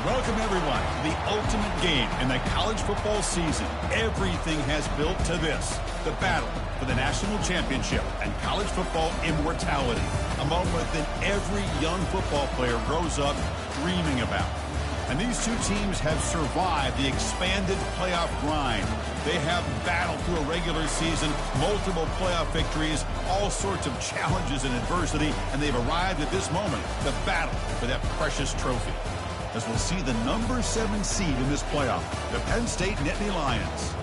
Welcome, everyone, to the ultimate game in the college football season. Everything has built to this, the battle for the national championship and college football immortality, a moment that every young football player grows up dreaming about. And these two teams have survived the expanded playoff grind. They have battled through a regular season, multiple playoff victories, all sorts of challenges and adversity, and they've arrived at this moment, the battle for that precious trophy. As we'll see the number 7 seed in this playoff, the Penn State Nittany Lions,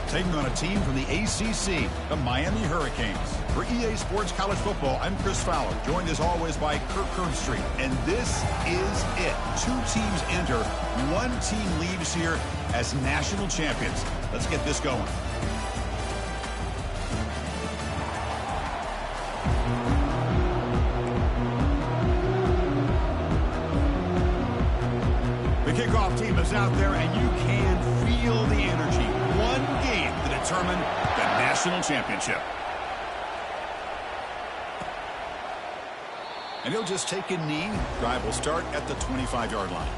taking on a team from the ACC, the Miami Hurricanes. For EA Sports College Football, I'm Chris Fowler, joined as always by Kirk Herbstreit. And this is it. 2 teams enter, 1 team leaves here as national champions. Let's get this going. The kickoff team is out there, and you can feel the energy. One game to determine the national championship. And he'll just take a knee. Drive will start at the 25-yard line.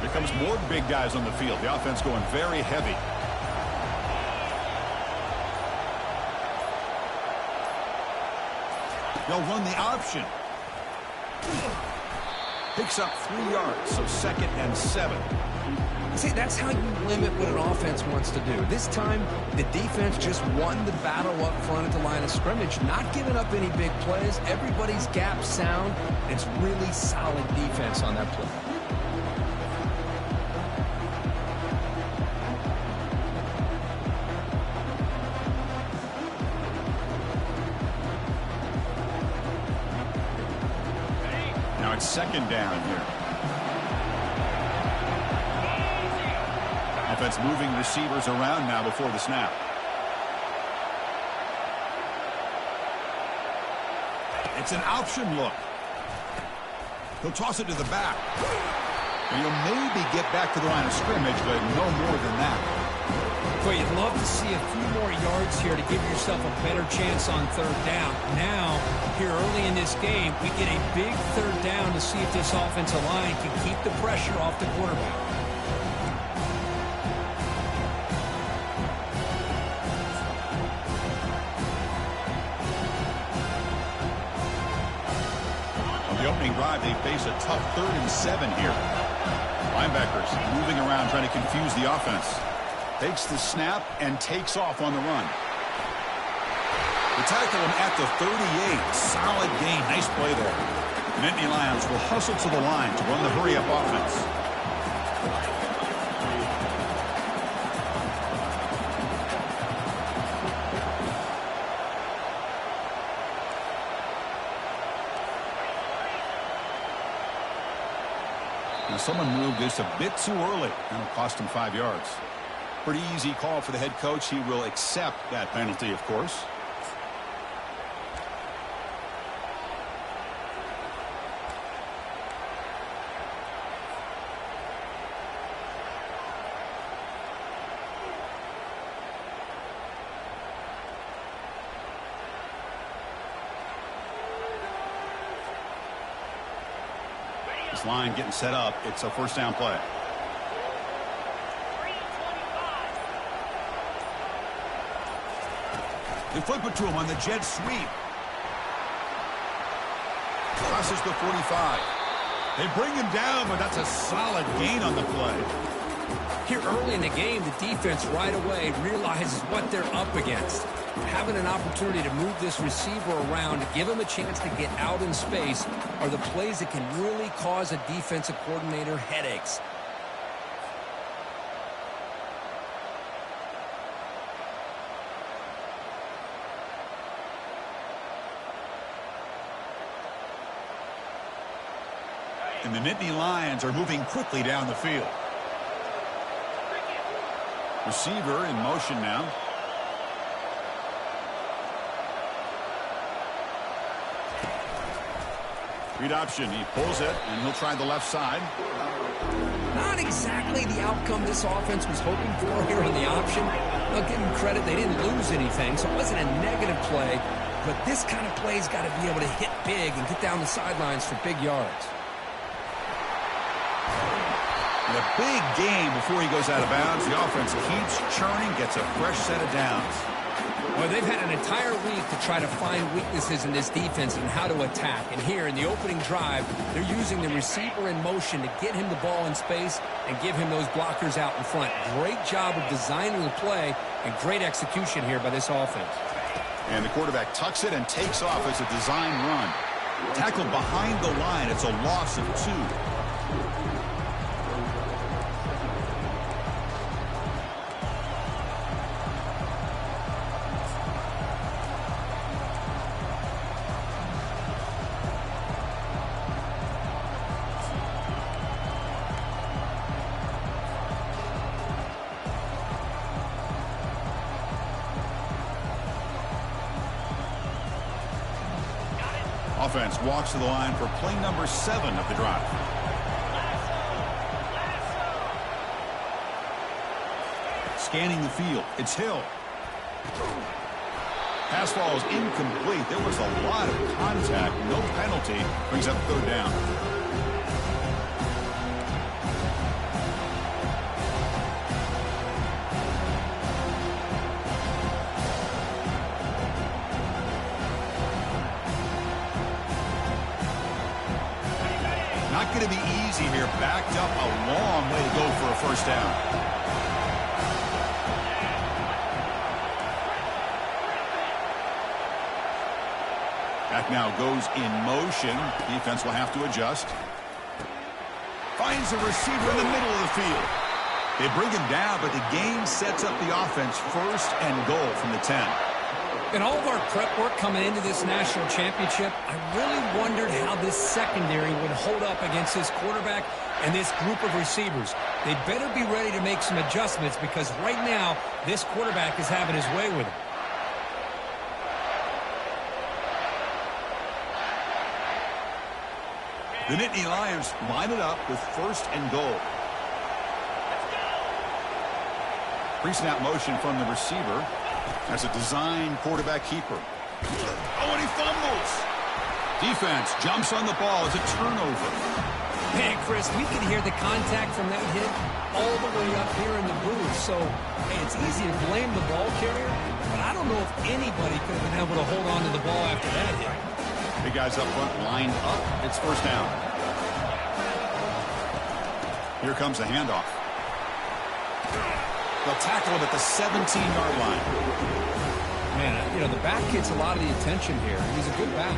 Becomes more big guys on the field. The offense going very heavy. They'll run the option. Picks up 3 yards, so 2nd and 7. See, that's how you limit what an offense wants to do. This time, the defense just won the battle up front at the line of scrimmage, not giving up any big plays. Everybody's gap sound. It's really solid defense on that play. Now it's 2nd down here. Offense moving receivers around now before the snap. It's an option look. He'll toss it to the back. And he'll maybe get back to the line of scrimmage, but no more than that. Well, you'd love to see a few more yards here to give yourself a better chance on 3rd down. Now, here early in this game, we get a big 3rd down to see if this offensive line can keep the pressure off the quarterback. On the opening drive, they face a tough 3rd and 7 here. Linebackers moving around trying to confuse the offense. Takes the snap and takes off on the run. They tackle him at the 38. Solid gain. Nice play there. The Nittany Lions will hustle to the line to run the hurry-up offense. Now someone moved this a bit too early. That'll cost him 5 yards. Pretty easy call for the head coach. He will accept that penalty, of course. This line getting set up. It's a 1st down play. They flip it to him on the jet sweep. Crosses the 45. They bring him down, but that's a solid gain on the play. Here early in the game, the defense right away realizes what they're up against. Having an opportunity to move this receiver around, to give him a chance to get out in space, are the plays that can really cause a defensive coordinator headaches. And the Nittany Lions are moving quickly down the field. Receiver in motion now. Read option. He pulls it, and he'll try the left side. Not exactly the outcome this offense was hoping for here on the option. I'll give them credit. They didn't lose anything, so it wasn't a negative play. But this kind of play's got to be able to hit big and get down the sidelines for big yards. And a big game before he goes out of bounds. The offense keeps churning, gets a fresh set of downs. Well, they've had an entire week to try to find weaknesses in this defense and how to attack. And here in the opening drive, they're using the receiver in motion to get him the ball in space and give him those blockers out in front. Great job of designing the play and great execution here by this offense. And the quarterback tucks it and takes off as a design run. Tackled behind the line. It's a loss of 2. Offense walks to the line for play number 7 of the drive. Scanning the field. It's Hill. Pass falls incomplete. There was a lot of contact. No penalty. Brings up 3rd down. Not going to be easy here. Backed up a long way to go for a 1st down. Back now goes in motion. Defense will have to adjust. Finds a receiver in the middle of the field. They bring him down, but the game sets up the offense 1st and goal from the 10. In all of our prep work coming into this national championship, I really wondered how this secondary would hold up against this quarterback and this group of receivers. They'd better be ready to make some adjustments because right now, this quarterback is having his way with him. The Nittany Lions line it up with 1st and goal. Pre-snap motion from the receiver. As a design quarterback keeper. Oh, and he fumbles. Defense jumps on the ball. It's a turnover. Hey, Chris, we could hear the contact from that hit all the way up here in the booth. So, hey, it's easy to blame the ball carrier, but I don't know if anybody could have been able to hold on to the ball after that hit. Big guys up front lined up. It's 1st down. Here comes a handoff. They'll tackle him at the 17-yard line. Man, you know, the back gets a lot of the attention here. He's a good back.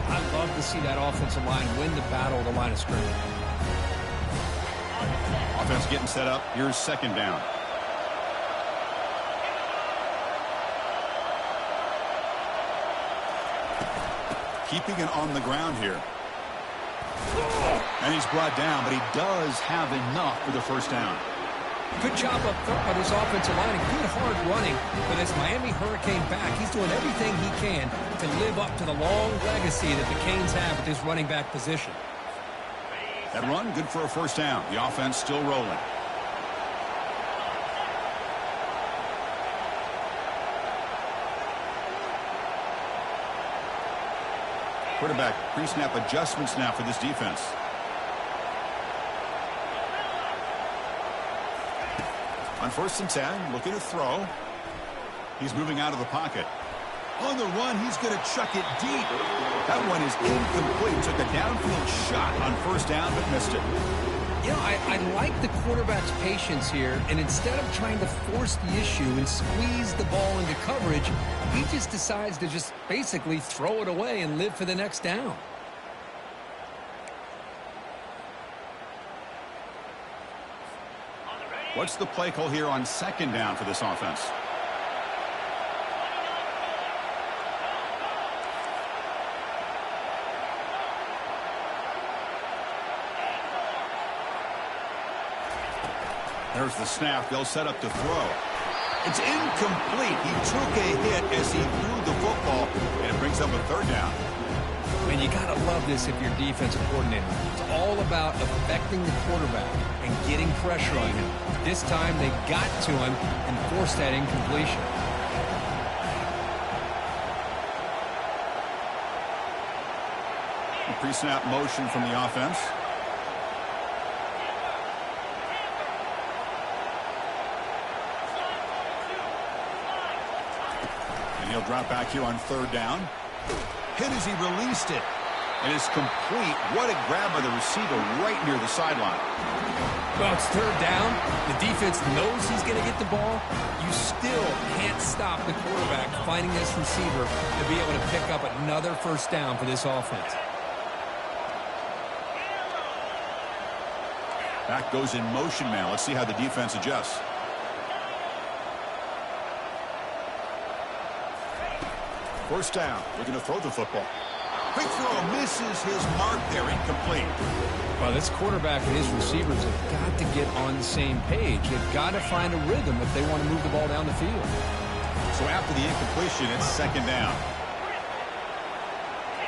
I'd love to see that offensive line win the battle of the line of scrimmage. Offense getting set up. Here's 2nd down. Keeping it on the ground here. And he's brought down, but he does have enough for the 1st down. Good job up front by this offensive line and good hard running for this Miami Hurricane back. He's doing everything he can to live up to the long legacy that the Canes have at this running back position. That run, good for a 1st down. The offense still rolling. Quarterback pre-snap adjustments now for this defense. On 1st and 10, looking to throw. He's moving out of the pocket. On the run, he's going to chuck it deep. That one is incomplete. Took a downfield shot on 1st down, but missed it. You know, I like the quarterback's patience here, and instead of trying to force the issue and squeeze the ball into coverage, he just decides to just basically throw it away and live for the next down. What's the play call here on 2nd down for this offense? There's the snap. They'll set up to throw. It's incomplete. He took a hit as he threw the football, and it brings up a 3rd down. And you got to love this if you're defensive coordinator. It's all about affecting the quarterback and getting pressure on him. This time they got to him and forced that incompletion. A pre-snap motion from the offense. And he'll drop back here on 3rd down. Hit as he released it. And it's complete. What a grab by the receiver right near the sideline. Well, it's 3rd down. The defense knows he's going to get the ball. You still can't stop the quarterback finding this receiver to be able to pick up another 1st down for this offense. Back goes in motion now. Let's see how the defense adjusts. First down. Looking to throw the football. Quick throw. Misses his mark there. Incomplete. Well, this quarterback and his receivers have got to get on the same page. They've got to find a rhythm if they want to move the ball down the field. So after the incompletion, it's 2nd down.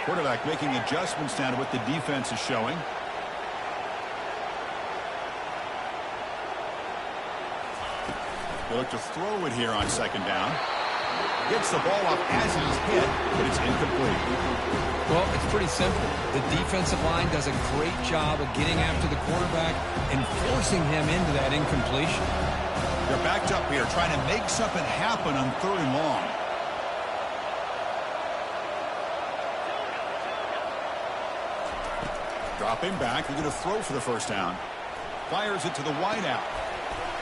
Quarterback making adjustments now to what the defense is showing. They look to throw it here on 2nd down. Gets the ball up as he's hit, but it's incomplete. Well, it's pretty simple. The defensive line does a great job of getting after the quarterback and forcing him into that incompletion. They're backed up here trying to make something happen on 3rd and long. Dropping back. They're going to throw for the 1st down. Fires it to the wideout.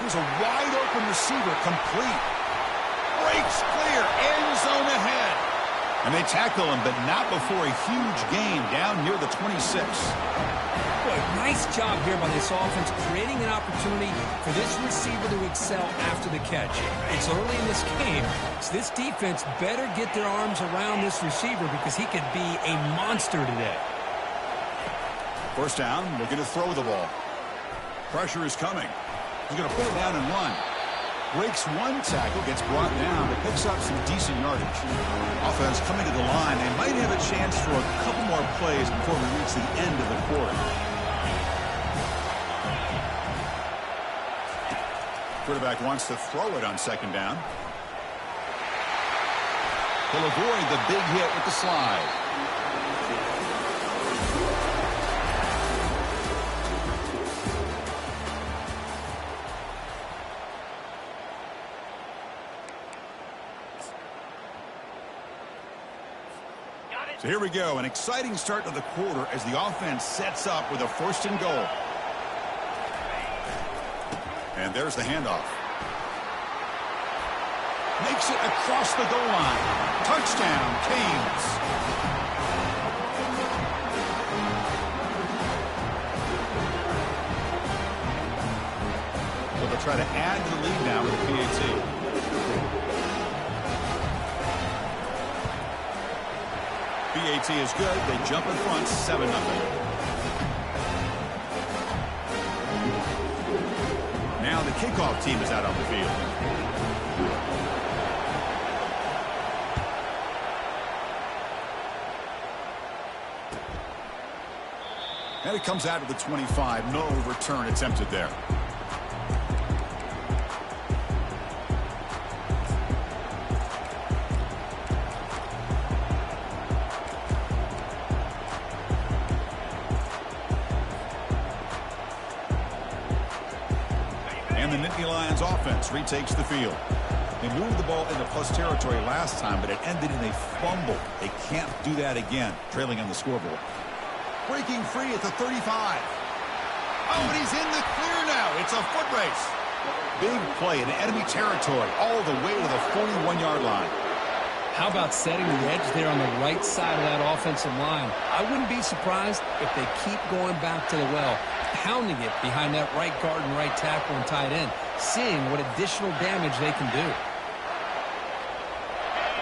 Here's a wide open receiver, complete. Breaks clear, end zone ahead. And they tackle him, but not before a huge gain down near the 26. Boy, nice job here by this offense, creating an opportunity for this receiver to excel after the catch. It's early in this game, so this defense better get their arms around this receiver because he could be a monster today. 1st down, looking to throw the ball. Pressure is coming. He's going to put it down and run. Breaks one tackle, gets brought down, but picks up some decent yardage. Offense coming to the line. They might have a chance for a couple more plays before we reach the end of the quarter. Quarterback wants to throw it on 2nd down. He'll avoid the big hit with the slide. So here we go, an exciting start to the quarter as the offense sets up with a 1st and goal. And there's the handoff. Makes it across the goal line. Touchdown, Canes. So they'll try to add to the lead now with a PAT. PAT is good. They jump in front, 7-0. Now the kickoff team is out on the field. And it comes out of the 25. No return attempted there. Offense retakes the field. They moved the ball into plus territory last time, but it ended in a fumble. They can't do that again, trailing on the scoreboard. Breaking free at the 35. Oh, and he's in the clear now. It's a foot race. Big play in enemy territory all the way to the 41-yard line. How about setting the edge there on the right side of that offensive line? I wouldn't be surprised if they keep going back to the well, pounding it behind that right guard and right tackle and tight end, seeing what additional damage they can do.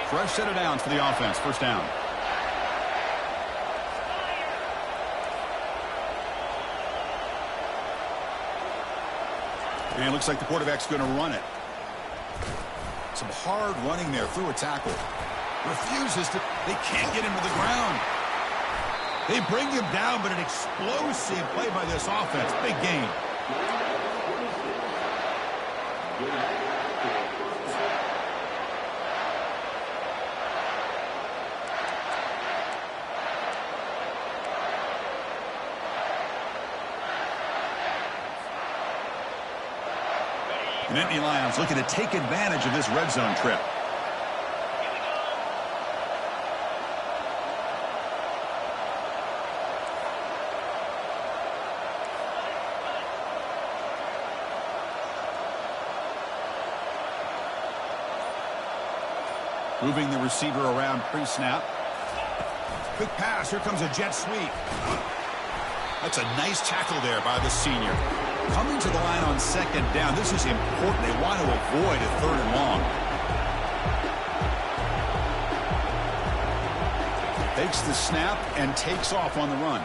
Fresh set of downs for the offense. 1st down. And it looks like the quarterback's going to run it. Some hard running there through a tackle. Refuses to. They can't get him to the ground. They bring him down, but an explosive play by this offense. Big gain. The Nittany Lions looking to take advantage of this red zone trip. Moving the receiver around pre-snap. Quick pass. Here comes a jet sweep. That's a nice tackle there by the senior. Coming to the line on second down. This is important. They want to avoid a third and long. Takes the snap and takes off on the run.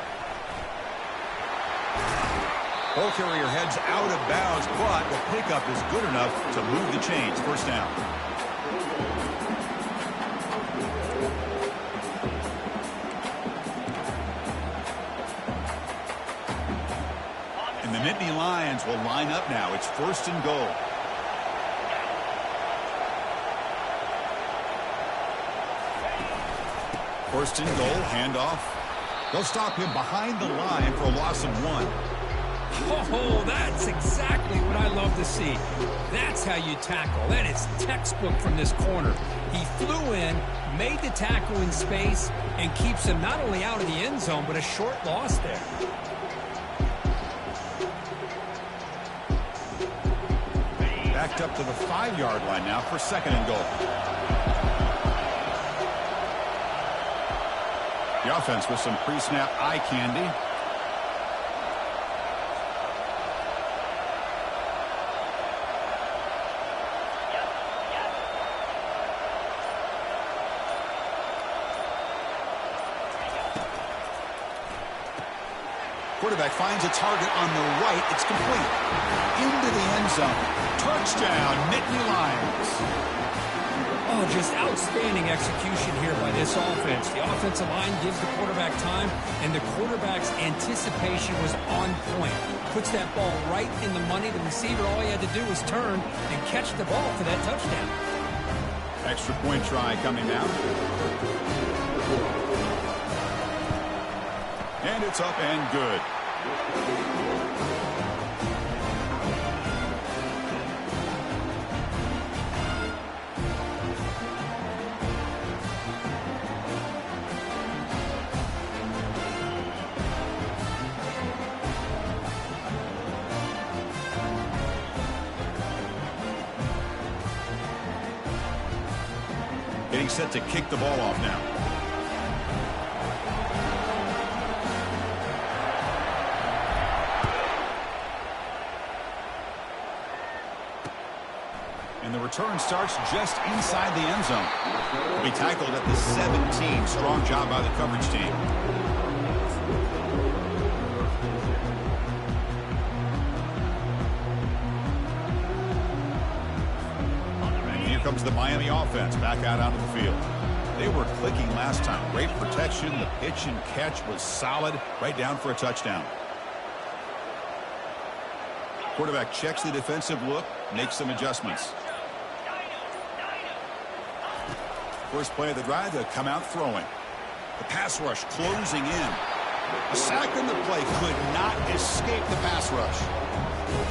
Ball carrier heads out of bounds, but the pickup is good enough to move the chains. First down. The Nittany Lions will line up now. It's first and goal. First and goal, handoff. They'll stop him behind the line for a loss of 1. Oh, that's exactly what I love to see. That's how you tackle. That is textbook from this corner. He flew in, made the tackle in space, and keeps him not only out of the end zone, but a short loss there. Backed up to the 5-yard line now for second and goal. The offense with some pre-snap eye candy. Quarterback finds a target on the right. It's complete. Into the end zone. Touchdown, Nittany Lions. Oh, just outstanding execution here by this offense. The offensive line gives the quarterback time, and the quarterback's anticipation was on point. Puts that ball right in the money. The receiver, all he had to do was turn and catch the ball for that touchdown. Extra point try coming now. And it's up and good. Getting set to kick the ball off now. And the return starts just inside the end zone. Will be tackled at the 17. Strong job by the coverage team. And here comes the Miami offense back out onto the field. They were clicking last time. Great protection. The pitch and catch was solid. Right down for a touchdown. Quarterback checks the defensive look, makes some adjustments. First play of the drive, to come out throwing. The pass rush closing in. A sack in the play, could not escape the pass rush.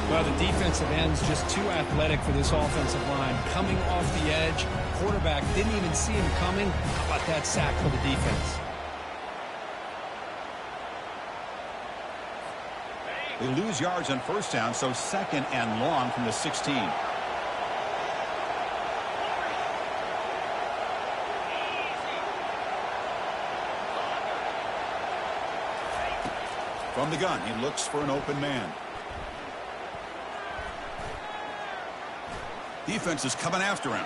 Well, the defensive end's just too athletic for this offensive line. Coming off the edge, quarterback didn't even see him coming. How about that sack for the defense? They lose yards on first down, so second and long from the 16. From the gun, he looks for an open man. Defense is coming after him.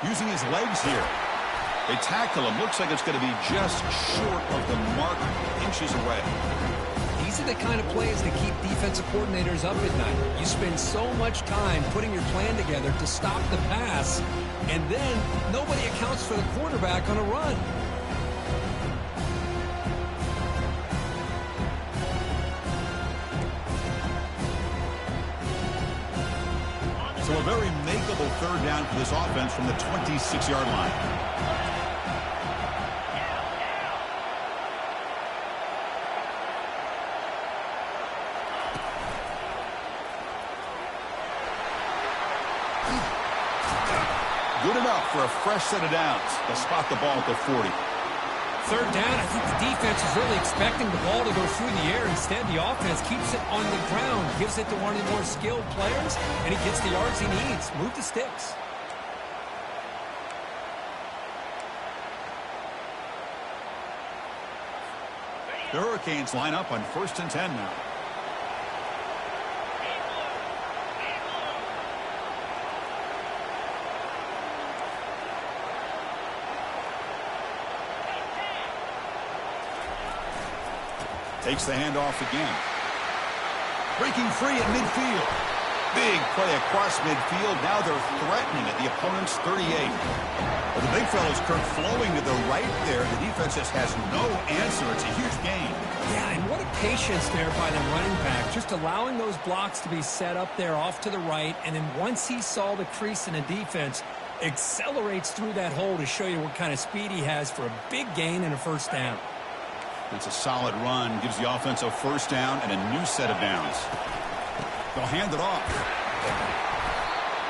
Using his legs here. They tackle him. Looks like it's going to be just short of the mark, inches away. These are the kind of plays that keep defensive coordinators up at night. You spend so much time putting your plan together to stop the pass, and then nobody accounts for the quarterback on a run. So a very makeable third down for this offense from the 26-yard line. Good enough for a fresh set of downs. They'll spot the ball at the 40. Third down, I think the defense is really expecting the ball to go through the air. Instead, the offense keeps it on the ground, gives it to one of the more skilled players, and he gets the yards he needs. Move the sticks. The Hurricanes line up on 1st and 10 now. Takes the handoff again. Breaking free at midfield. Big play across midfield. Now they're threatening at the opponent's 38. Well, the big fellow's Kirk flowing to the right there. The defense just has no answer. It's a huge gain. Yeah, and what a patience there by the running back. Just allowing those blocks to be set up there off to the right. And then once he saw the crease in the defense, accelerates through that hole to show you what kind of speed he has for a big gain and a first down. That's a solid run. Gives the offense a first down and a new set of downs. They'll hand it off.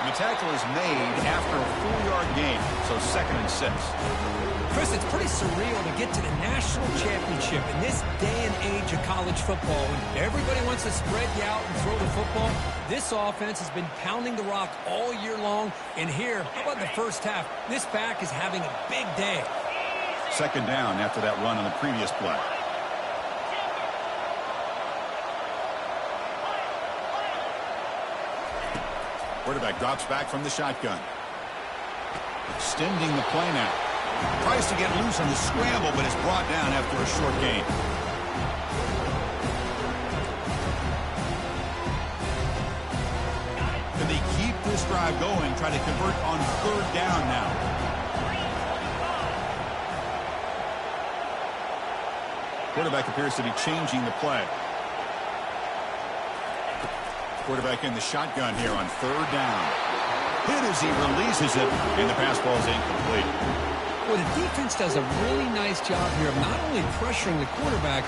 And the tackle is made after a 4-yard gain, so 2nd and 6. Chris, it's pretty surreal to get to the national championship in this day and age of college football. When everybody wants to spread you out and throw the football, this offense has been pounding the rock all year long. And here, how about the first half? This back is having a big day. 2nd down after that run on the previous play. Quarterback drops back from the shotgun. Extending the play now. Tries to get loose on the scramble, but is brought down after a short gain. Can they keep this drive going, try to convert on 3rd down now? Quarterback appears to be changing the play. Quarterback in the shotgun here on 3rd down. Hit as he releases it, and the pass ball is incomplete. Well, the defense does a really nice job here of not only pressuring the quarterback,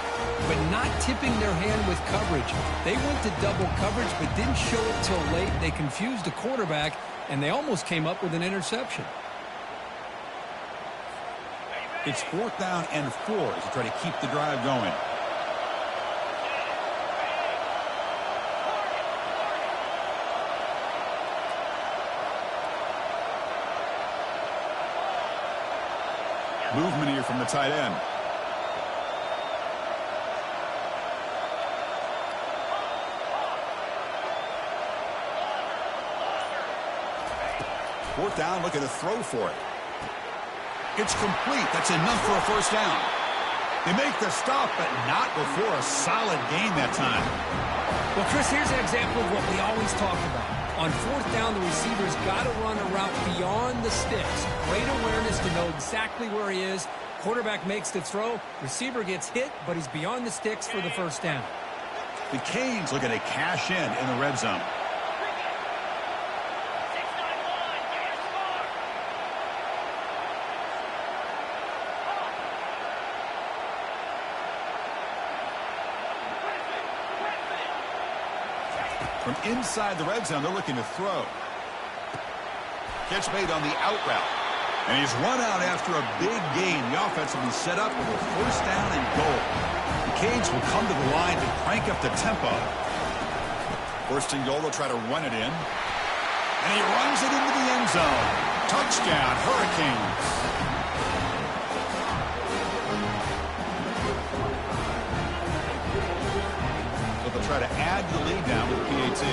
but not tipping their hand with coverage. They went to double coverage, but didn't show it till late. They confused the quarterback, and they almost came up with an interception. It's 4th down and 4 as they try to keep the drive going. Movement here from the tight end. Fourth down, looking to throw for it. It's complete. That's enough for a first down. They make the stop, but not before a solid gain that time. Well, Chris, here's an example of what we always talk about. On 4th down, the receiver's got to run a route beyond the sticks. Great awareness to know exactly where he is. Quarterback makes the throw. Receiver gets hit, but he's beyond the sticks for the first down. The Canes looking to cash in the red zone. From inside the red zone, they're looking to throw. Catch made on the out route. And he's run out after a big gain. The offense will be set up with a first down and goal. The Canes will come to the line to crank up the tempo. 1st and goal, they'll try to run it in. And he runs it into the end zone. Touchdown, Hurricanes. They'll try to add to the lead now with PAT.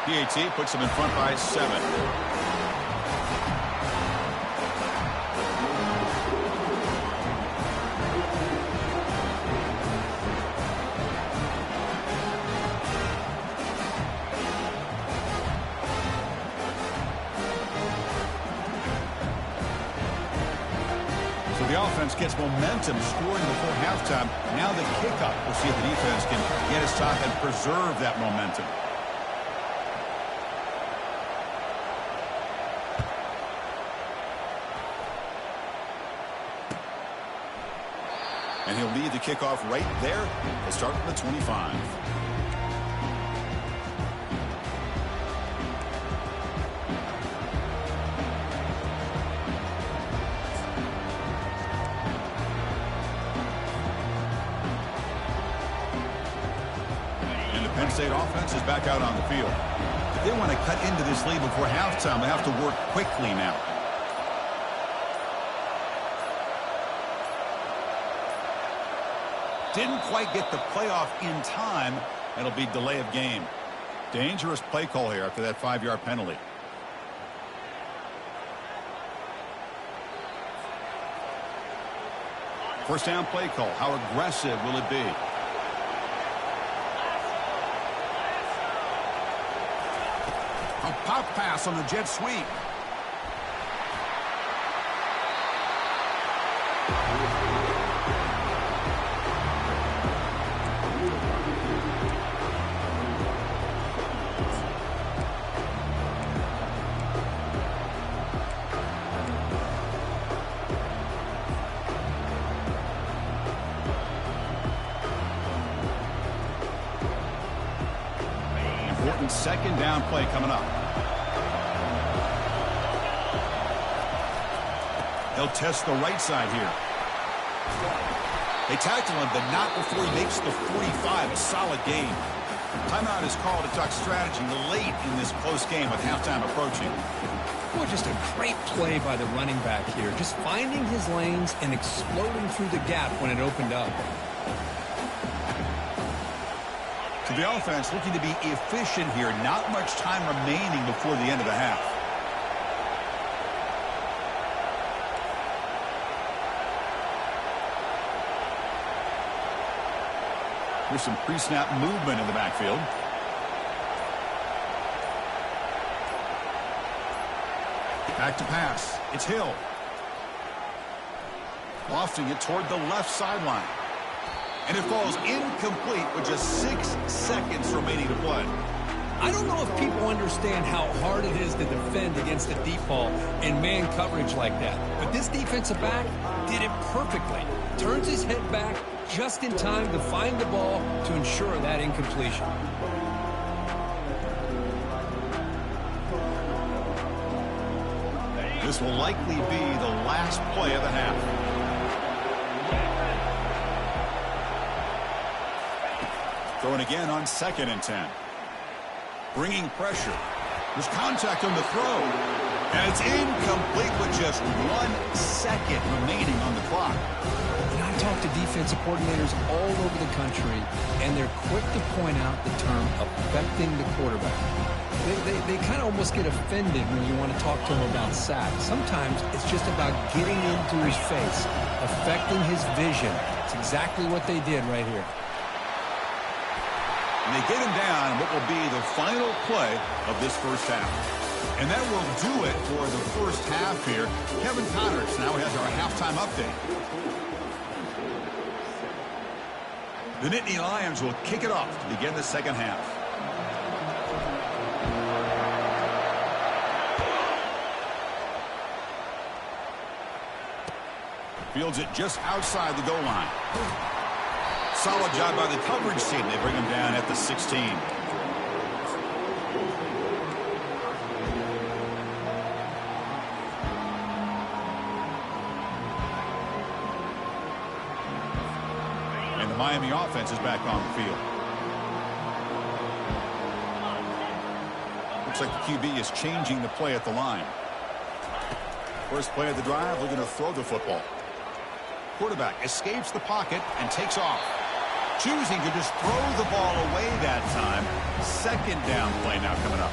PAT puts them in front by 7. The offense gets momentum scoring before halftime. Now the kickoff. We'll see if the defense can get a stop and preserve that momentum. And he'll lead the kickoff right there. He'll start from the 25. Penn State offense is back out on the field. If they want to cut into this lead before halftime, they have to work quickly now. Didn't quite get the playoff in time. It'll be delay of game. Dangerous play call here after that 5-yard penalty. First down play call. How aggressive will it be? A pop pass on the jet sweep. Important second down play coming up. They'll test the right side here. They tackle him, but not before he makes the 45. A solid game. Timeout is called to talk strategy late in this close game with halftime approaching. Well, just a great play by the running back here. Just finding his lanes and exploding through the gap when it opened up. To the offense, looking to be efficient here. Not much time remaining before the end of the half. Here's some pre-snap movement in the backfield. Back to pass. It's Hill. Lofting it toward the left sideline. And it falls incomplete with just 6 seconds remaining to play. I don't know if people understand how hard it is to defend against a deep ball in man coverage like that. But this defensive back did it perfectly. Turns his head back just in time to find the ball to ensure that incompletion. This will likely be the last play of the half. Throwing again on 2nd and 10. Bringing pressure. There's contact on the throw. And it's incomplete with just 1 second remaining on the clock. And I talk to defensive coordinators all over the country, and they're quick to point out the term affecting the quarterback. They kind of almost get offended when you want to talk to them about sacks. Sometimes it's just about getting into his face, affecting his vision. It's exactly what they did right here. And they get him down in what will be the final play of this first half. And that will do it for the first half here. Kevin Connors now has our halftime update. The Nittany Lions will kick it off to begin the second half. Fields it just outside the goal line. Solid job by the coverage team. They bring him down at the 16. And the Miami offense is back on the field. Looks like the QB is changing the play at the line. First play of the drive, looking to throw the football. Quarterback escapes the pocket and takes off. Choosing to just throw the ball away that time. Second down play now coming up.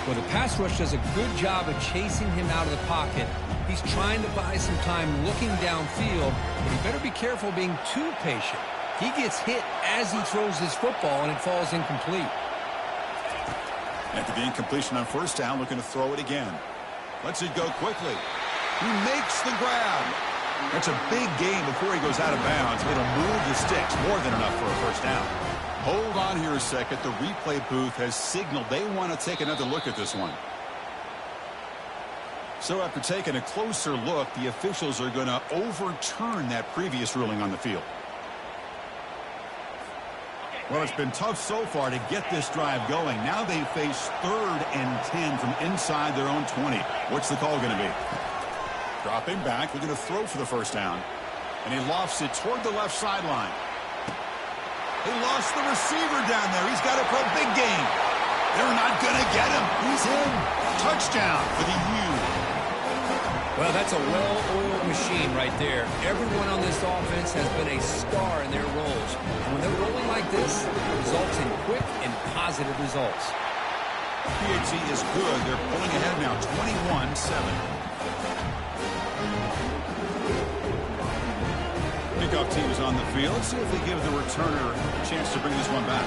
Well, the pass rush does a good job of chasing him out of the pocket. He's trying to buy some time looking downfield, but he better be careful being too patient. He gets hit as he throws his football, and it falls incomplete. After the incompletion on first down, looking to throw it again. Lets it go quickly. He makes the grab. That's a big gain before he goes out of bounds. It'll move the sticks, more than enough for a first down. Hold on here a second. The replay booth has signaled they want to take another look at this one. So after taking a closer look, the officials are going to overturn that previous ruling on the field. Well, it's been tough so far to get this drive going. Now they face 3rd and 10 from inside their own 20. What's the call going to be? Dropping back. They're going to throw for the first down. And he lofts it toward the left sideline. They lost the receiver down there. He's got it for a big gain. They're not going to get him. He's in. Touchdown for the U. Well, that's a well-oiled machine right there. Everyone on this offense has been a star in their roles. And when they're rolling like this, it results in quick and positive results. PAT is good. They're pulling ahead now, 21-7. Kickoff team is on the field. Let's see if they give the returner a chance to bring this one back.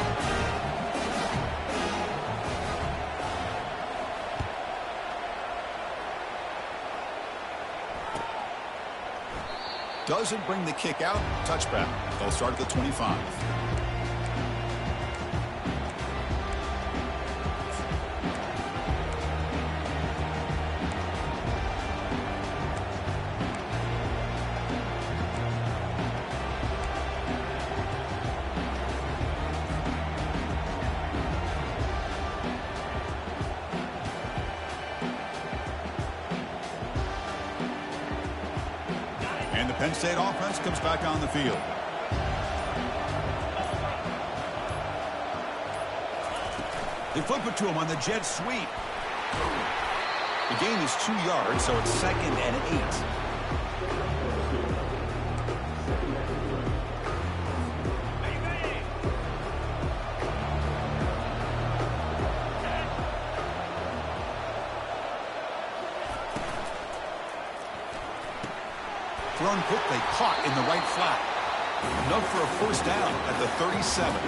Doesn't bring the kick out. Touchback. They'll start at the 25. Penn State offense comes back on the field. They flip it to him on the jet sweep. The gain is 2 yards, so it's 2nd and 8. Thrown quickly, caught in the right flat. Enough for a first down at the 37.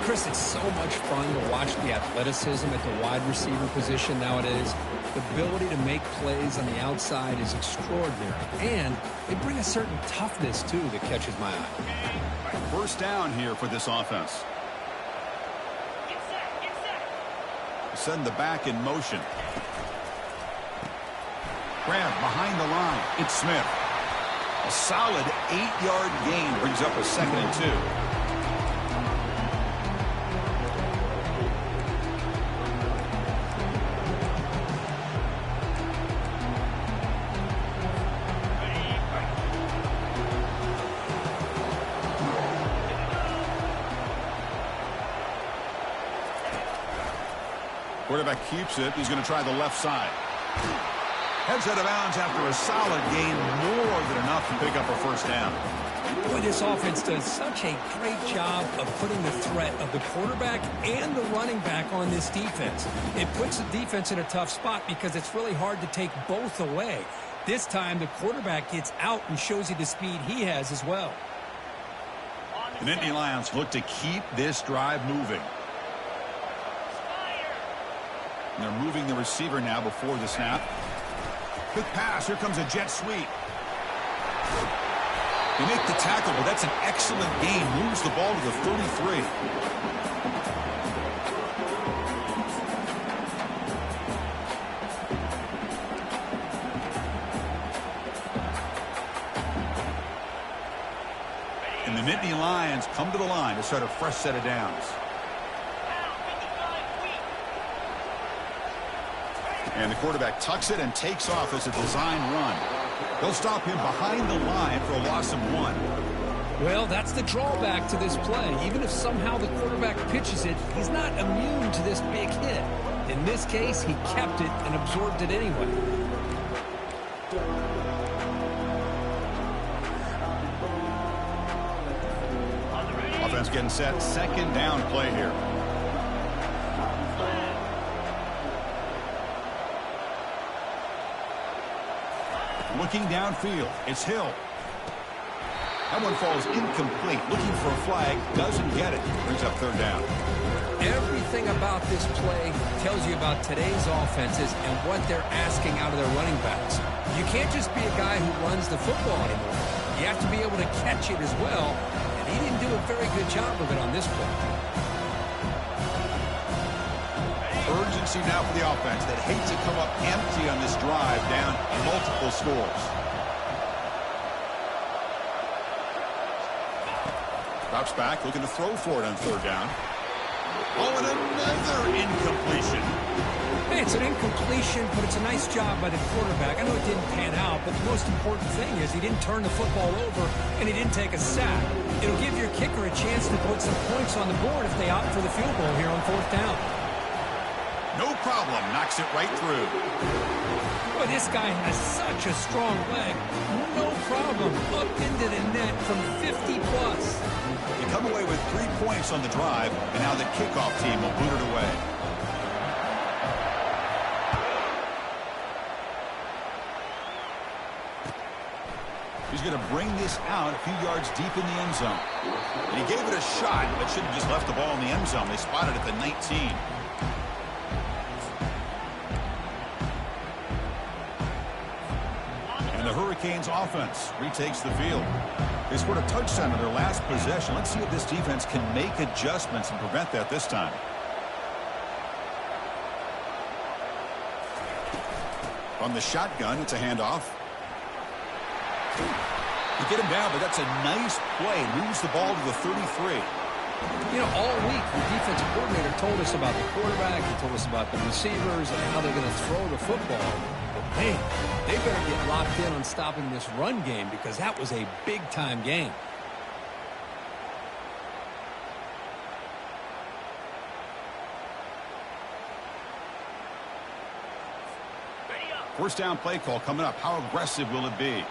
Chris, it's so much fun to watch the athleticism at the wide receiver position nowadays. The ability to make plays on the outside is extraordinary. And they bring a certain toughness, too, that catches my eye. First down here for this offense. Send the back in motion. Grab behind the line. It's Smith. A solid 8-yard gain brings up a 2nd and 2. Quarterback keeps it. He's going to try the left side. Heads out of bounds after a solid gain, more than enough to pick up a first down. Boy, this offense does such a great job of putting the threat of the quarterback and the running back on this defense. It puts the defense in a tough spot because it's really hard to take both away. This time, the quarterback gets out and shows you the speed he has as well. The Nittany Lions look to keep this drive moving. And they're moving the receiver now before the snap. Quick pass. Here comes a jet sweep. They make the tackle, but that's an excellent gain. Moves the ball to the 33. And the Nittany Lions come to the line to start a fresh set of downs. And the quarterback tucks it and takes off as a design run. They'll stop him behind the line for a loss of 1. Well, that's the drawback to this play. Even if somehow the quarterback pitches it, he's not immune to this big hit. In this case, he kept it and absorbed it anyway. Offense getting set. 2nd down play here. Looking downfield, it's Hill. That one falls incomplete. Looking for a flag, doesn't get it. Brings up 3rd down. Everything about this play tells you about today's offenses and what they're asking out of their running backs. You can't just be a guy who runs the football anymore. You have to be able to catch it as well, and he didn't do a very good job of it on this play. Urgency now for the offense that hates to come up empty on this drive, down multiple scores. Drops back, looking to throw for it on third down. Oh, and another incompletion. Hey, it's an incompletion, but it's a nice job by the quarterback. I know it didn't pan out, but the most important thing is he didn't turn the football over and he didn't take a sack. It'll give your kicker a chance to put some points on the board if they opt for the field goal here on fourth down. No problem. Knocks it right through. Boy, this guy has such a strong leg. No problem. Up into the net from 50-plus. You come away with 3 points on the drive, and now the kickoff team will boot it away. He's going to bring this out a few yards deep in the end zone. And he gave it a shot, but should have just left the ball in the end zone. They spotted it at the 19. And the Hurricanes offense retakes the field. They scored a touchdown in their last possession. Let's see if this defense can make adjustments and prevent that this time. From the shotgun, it's a handoff. You get him down, but that's a nice play. Moves the ball to the 33. You know, all week, the defensive coordinator told us about the quarterback. He told us about the receivers and how they're going to throw the football. But, man, they better get locked in on stopping this run game because that was a big-time game. First down play call coming up. How aggressive will it be?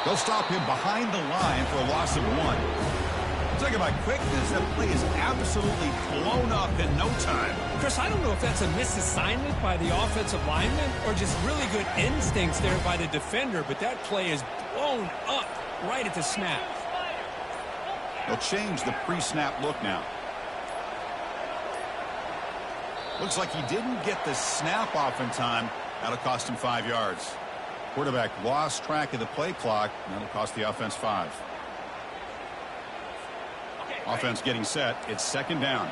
They'll stop him behind the line for a loss of 1. Talking about quickness, that play is absolutely blown up in no time. Chris, I don't know if that's a misassignment by the offensive lineman or just really good instincts there by the defender, but that play is blown up right at the snap. They'll change the pre-snap look now. Looks like he didn't get the snap off in time. That'll cost him 5 yards. Quarterback lost track of the play clock. That'll cost the offense 5. Offense getting set. It's second down.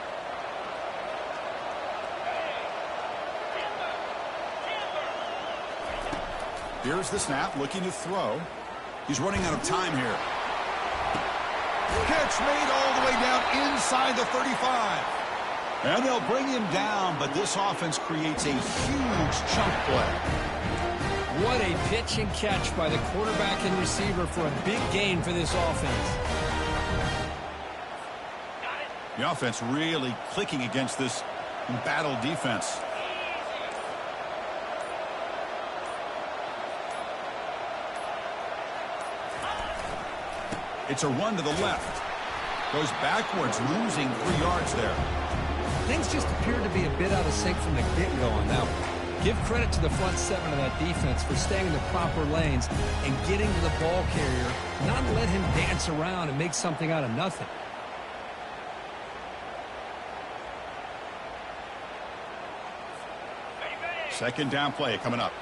Here's the snap, looking to throw. He's running out of time here. Catch made all the way down inside the 35. And they'll bring him down, but this offense creates a huge chunk play. What a pitch and catch by the quarterback and receiver for a big gain for this offense. The offense really clicking against this embattled defense. It's a run to the left. Goes backwards, losing 3 yards there. Things just appeared to be a bit out of sync from the get-go on that one. Give credit to the front seven of that defense for staying in the proper lanes and getting to the ball carrier, not let him dance around and make something out of nothing. Second down play coming up.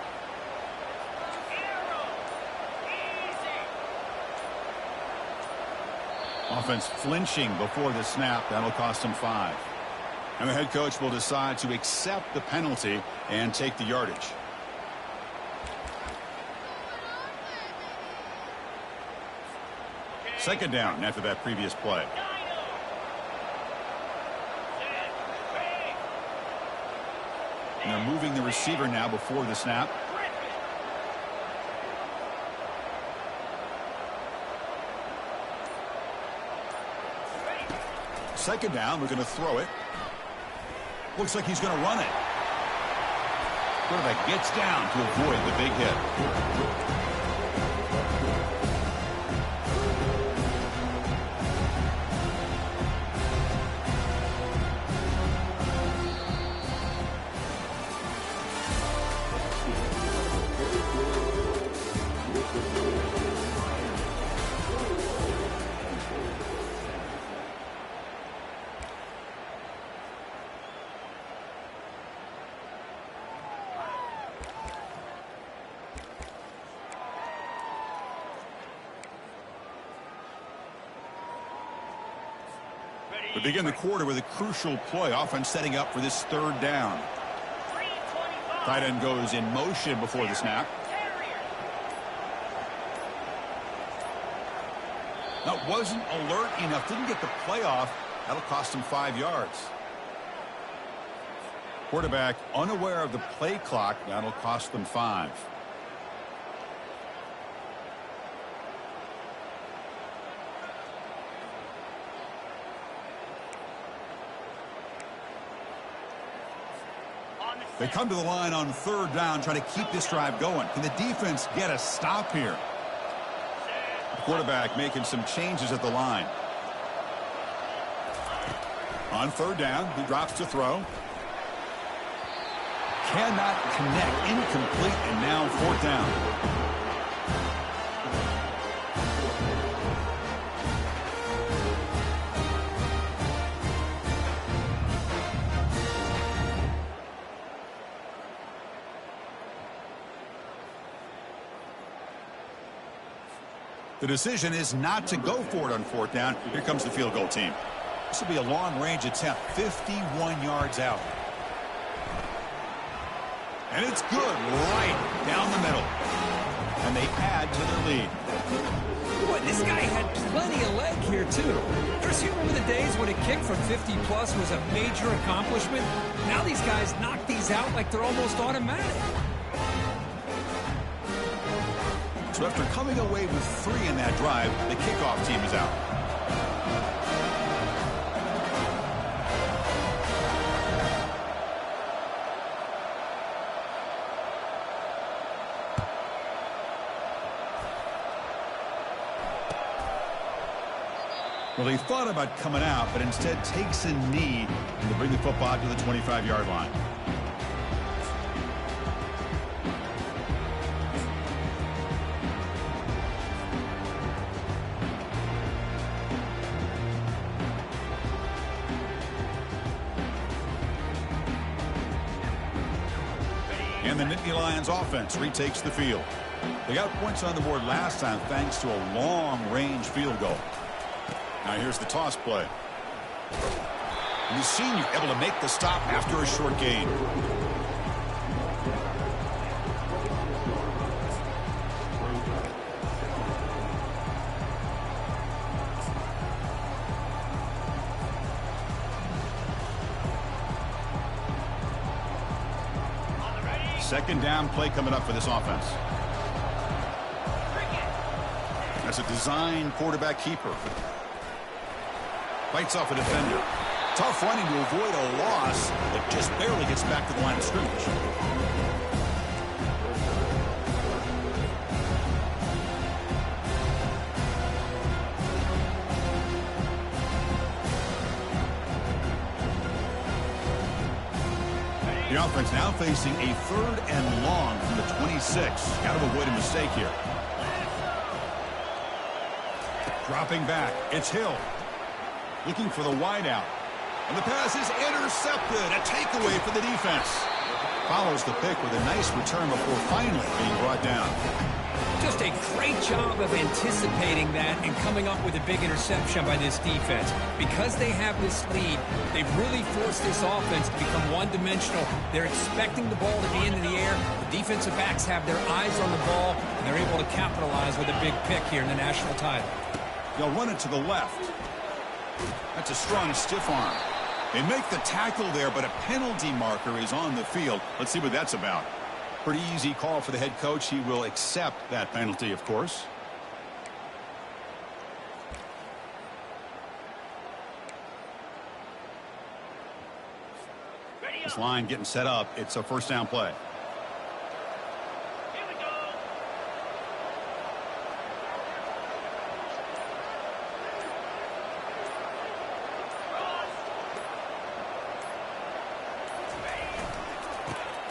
Offense flinching before the snap. That'll cost him 5. And the head coach will decide to accept the penalty and take the yardage. Second down after that previous play. And they're moving the receiver now before the snap. Second down, we're going to throw it. Looks like he's going to run it. Quarterback gets down to avoid the big hit. We begin the quarter with a crucial play. Offense setting up for this third down. Tight end goes in motion before the snap. That wasn't alert enough. Didn't get the play off. That'll cost him 5 yards. Quarterback unaware of the play clock. That'll cost them 5. They come to the line on third down, trying to keep this drive going. Can the defense get a stop here? The quarterback making some changes at the line. On third down, he drops to throw. Cannot connect, incomplete, and now fourth down. The decision is not to go for it on fourth down. Here comes the field goal team. This will be a long-range attempt, 51 yards out. And it's good right down the middle. And they add to their lead. Boy, this guy had plenty of leg here, too. Chris, you remember the days when a kick from 50-plus was a major accomplishment? Now these guys knock these out like they're almost automatic. So after coming away with 3 in that drive, the kickoff team is out. Well, he thought about coming out, but instead takes a knee to bring the football to the 25-yard line. And the Nittany Lions offense retakes the field. They got points on the board last time thanks to a long-range field goal. Now here's the toss play. And the senior able to make the stop after a short gain. Second down play coming up for this offense. That's a design quarterback keeper. Fights off a defender. Tough running to avoid a loss, but just barely gets back to the line of scrimmage. The offense now facing a third and long from the 26. Got to avoid a mistake here. Dropping back. It's Hill. Looking for the wideout. And the pass is intercepted. A takeaway for the defense. Follows the pick with a nice return before finally being brought down. Just a great job of anticipating that and coming up with a big interception by this defense. Because they have this lead, they've really forced this offense to become one-dimensional. They're expecting the ball to be into the air. The defensive backs have their eyes on the ball, and they're able to capitalize with a big pick here in the national title. They'll run it to the left. That's a strong stiff arm. They make the tackle there, but a penalty marker is on the field. Let's see what that's about. Pretty easy call for the head coach. He will accept that penalty, of course. This line getting set up. It's a first down play.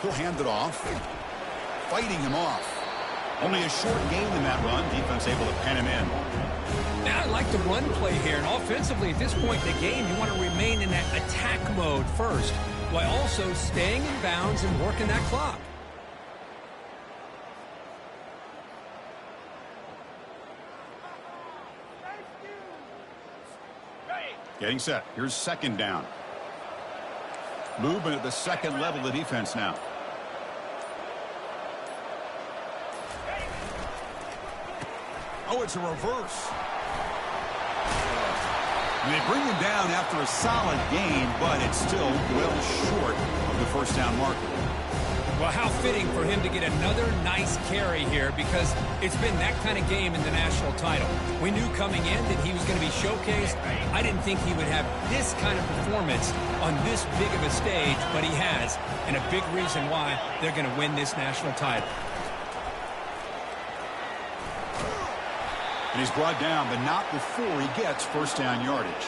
He'll hand it off. Fighting him off. Only a short gain in that run. Defense able to pen him in. Now I like the run play here. And offensively, at this point in the game, you want to remain in that attack mode first, while also staying in bounds and working that clock. Getting set. Here's second down. Movement at the second level of defense now. Oh, it's a reverse. And they bring him down after a solid gain, but it's still well short of the first down marker. Well, how fitting for him to get another nice carry here, because it's been that kind of game in the national title. We knew coming in that he was going to be showcased. I didn't think he would have this kind of performance on this big of a stage, but he has, and a big reason why they're going to win this national title. And he's brought down, but not before he gets first down yardage.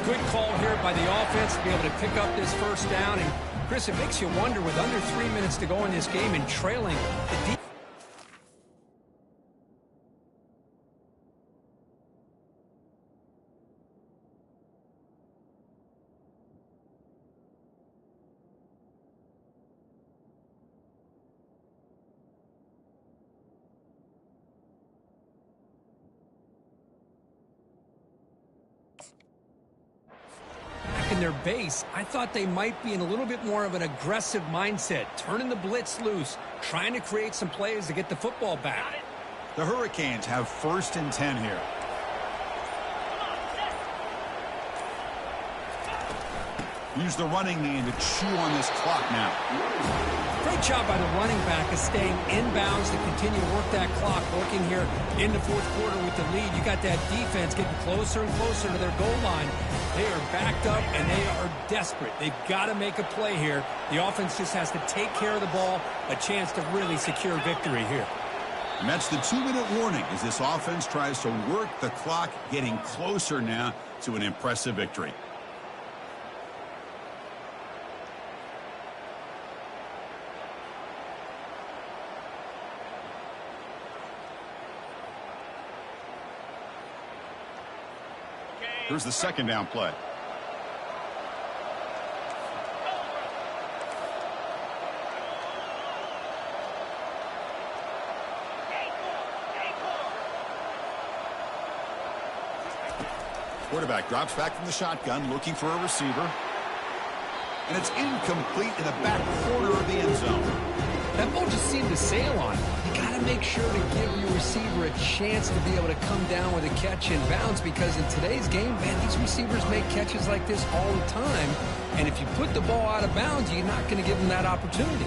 Good call here by the offense to be able to pick up this first down. And, Chris, it makes you wonder, with under 3 minutes to go in this game and trailing, the defense. In their base, I thought they might be in a little bit more of an aggressive mindset, turning the blitz loose, trying to create some plays to get the football back. The Hurricanes have first and 10 here. Use the running game to chew on this clock now. Great job by the running back of staying inbounds to continue to work that clock, working here in the fourth quarter with the lead. You got that defense getting closer and closer to their goal line. They are backed up, and they are desperate. They've got to make a play here. The offense just has to take care of the ball, a chance to really secure victory here. And that's the 2-minute warning as this offense tries to work the clock, getting closer now to an impressive victory. Here's the second down play. Quarterback drops back from the shotgun, looking for a receiver. And it's incomplete in the back corner of the end zone. That ball just seemed to sail on him. You got to make sure to give your receiver a chance to be able to come down with a catch and bounce, because in today's game, man, these receivers make catches like this all the time. And if you put the ball out of bounds, you're not going to give them that opportunity.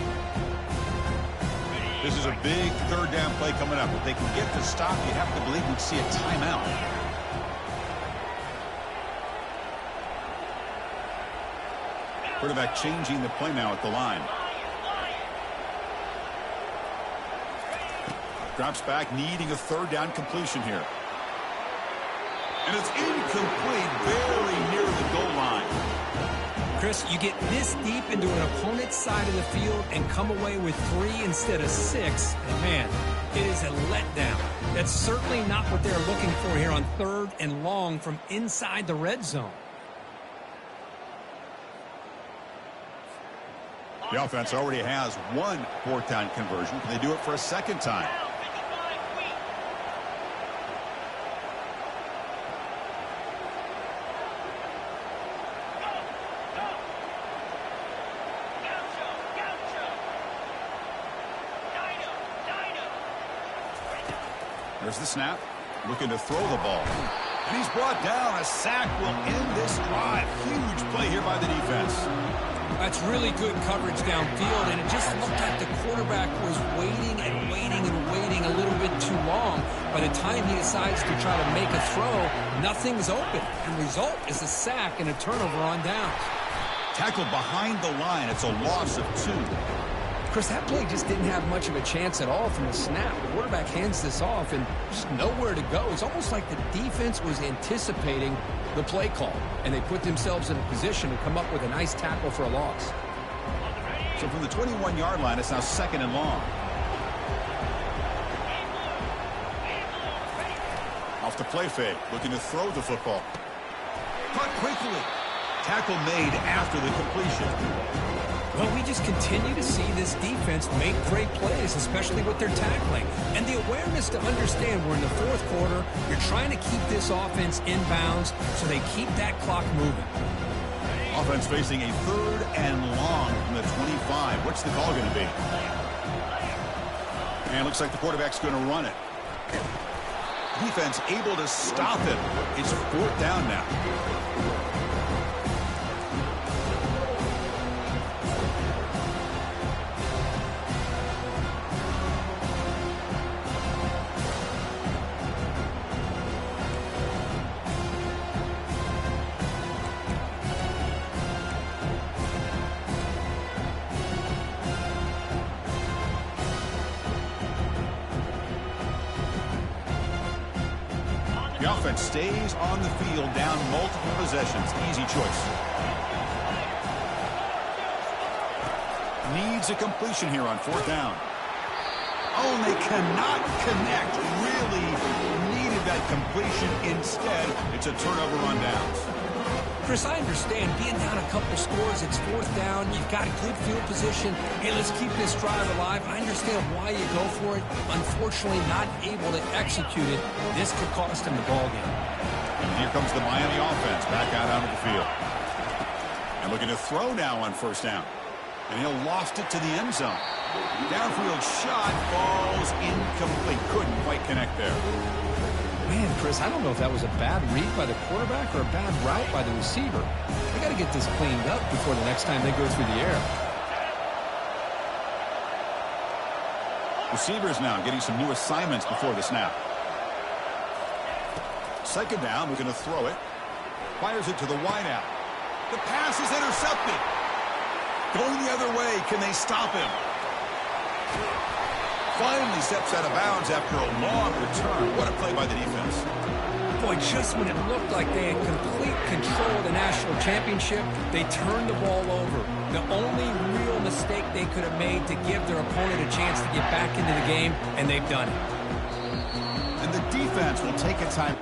This is a big third down play coming up. If they can get the stop, you have to believe we'd see a timeout. Quarterback changing the play now at the line. Drops back, needing a third down completion here. And it's incomplete, barely near the goal line. Chris, you get this deep into an opponent's side of the field and come away with 3 instead of 6. And man, it is a letdown. That's certainly not what they're looking for here on 3rd and long from inside the red zone. The offense already has one fourth down conversion. Can they do it for a second time? There's the snap. Looking to throw the ball. And he's brought down. A sack will end this drive. Huge play here by the defense. That's really good coverage downfield, and it just looked like the quarterback was waiting and waiting and waiting a little bit too long. By the time he decides to try to make a throw, nothing's open. And the result is a sack and a turnover on downs. Tackled behind the line. It's a loss of 2. Chris, that play just didn't have much of a chance at all from the snap. The quarterback hands this off and just nowhere to go. It's almost like the defense was anticipating the play call, and they put themselves in a position to come up with a nice tackle for a loss. So from the 21-yard line, it's now 2nd and long. Off the play fake, looking to throw the football. Caught quickly. Tackle made after the completion. Well, we just continue to see this defense make great plays, especially with their tackling. And the awareness to understand we're in the fourth quarter, you're trying to keep this offense in bounds so they keep that clock moving. Offense facing a 3rd and long from the 25. What's the call going to be? And it looks like the quarterback's going to run it. Defense able to stop it. It's 4th down now. The offense stays on the field, down multiple possessions. Easy choice. Needs a completion here on 4th down. Oh, and they cannot connect. Really needed that completion. Instead, it's a turnover on downs. Chris, I understand being down a couple scores, it's 4th down, you've got good field position. Hey, let's keep this drive alive. I understand why you go for it. Unfortunately, not able to execute it. This could cost him the ball game. And here comes the Miami offense back out onto the field. And looking to throw now on 1st down. And he'll lost it to the end zone. Downfield shot falls incomplete. Couldn't quite connect there. Man, Chris, I don't know if that was a bad read by the quarterback or a bad route by the receiver. They got to get this cleaned up before the next time they go through the air. Receivers now getting some new assignments before the snap. 2nd down, we're going to throw it. Fires it to the wideout. The pass is intercepted. Going the other way, can they stop him? Finally steps out of bounds after a long return. What a play by the defense. Boy, just when it looked like they had complete control of the national championship, they turned the ball over. The only real mistake they could have made to give their opponent a chance to get back into the game, and they've done it. And the defense will take its time.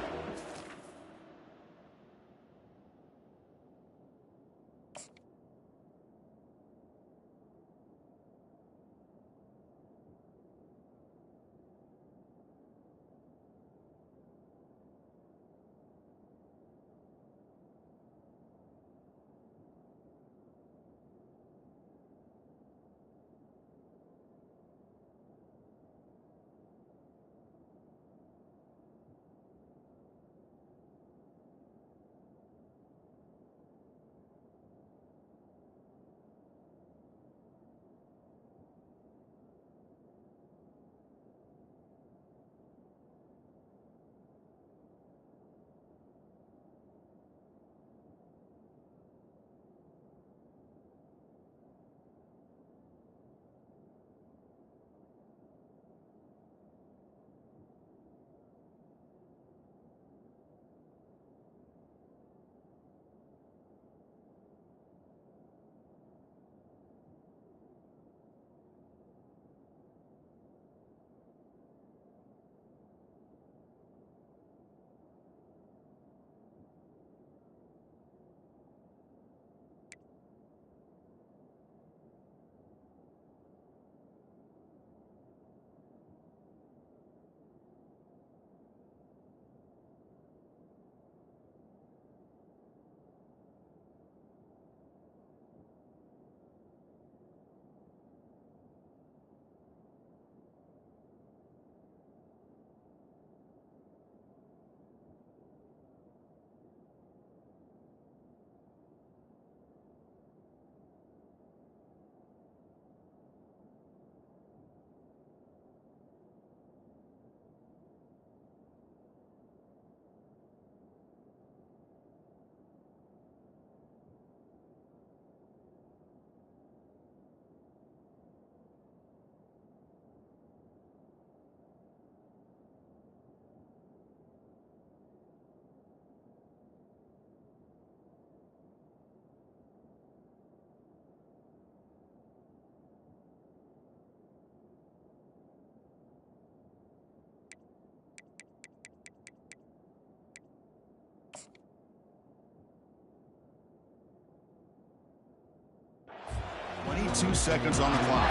2 seconds on the clock.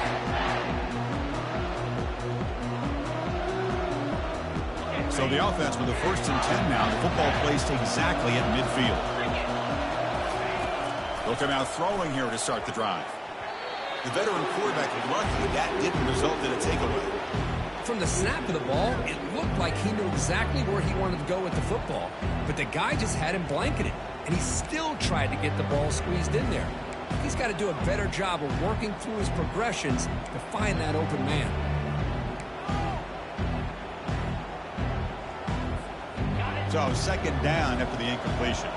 So the offense with the 1st and 10 now. The football placed exactly at midfield. They'll come out throwing here to start the drive. The veteran quarterback lucky that didn't result in a takeaway. From the snap of the ball, it looked like he knew exactly where he wanted to go with the football. But the guy just had him blanketed, and he still tried to get the ball squeezed in there. He's got to do a better job of working through his progressions to find that open man. So 2nd down after the incompletion.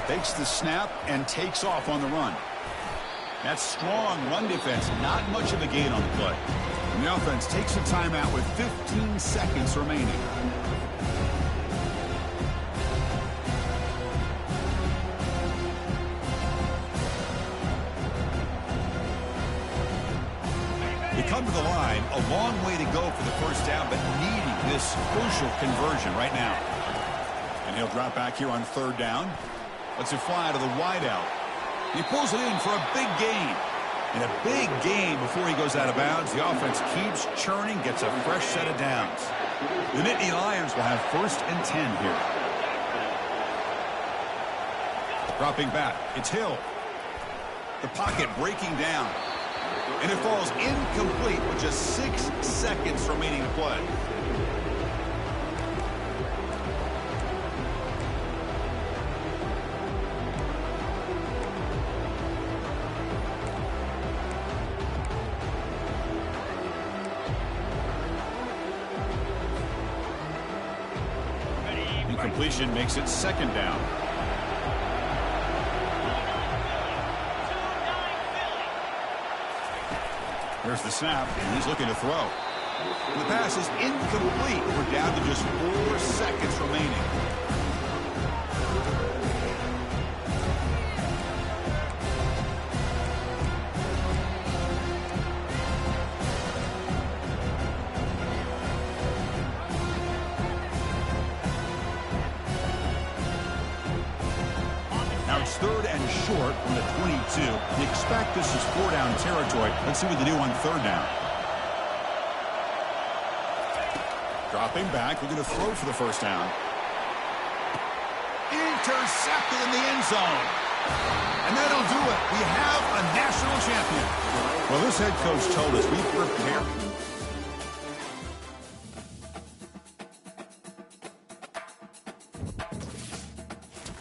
Takes the snap and takes off on the run. That strong run defense, not much of a gain on the play. And the offense takes a timeout with 15 seconds remaining. They come to the line, a long way to go for the 1st down, but needing this crucial conversion right now. And he'll drop back here on 3rd down. Lets it fly to the wideout. He pulls it in for a big gain. And a big gain before he goes out of bounds. The offense keeps churning, gets a fresh set of downs. The Nittany Lions will have 1st and 10 here. Dropping back, it's Hill. The pocket breaking down. And it falls incomplete with just 6 seconds remaining to play. Completion makes it 2nd down. Here's the snap, and he's looking to throw. And the pass is incomplete. We're down to just 4 seconds remaining. It's 3rd and short from the 22. You expect this is 4-down territory. Let's see what they do on 3rd down. Dropping back, looking to throw for the 1st down. Intercepted in the end zone. And that'll do it. We have a national champion. Well, this head coach told us we prepare.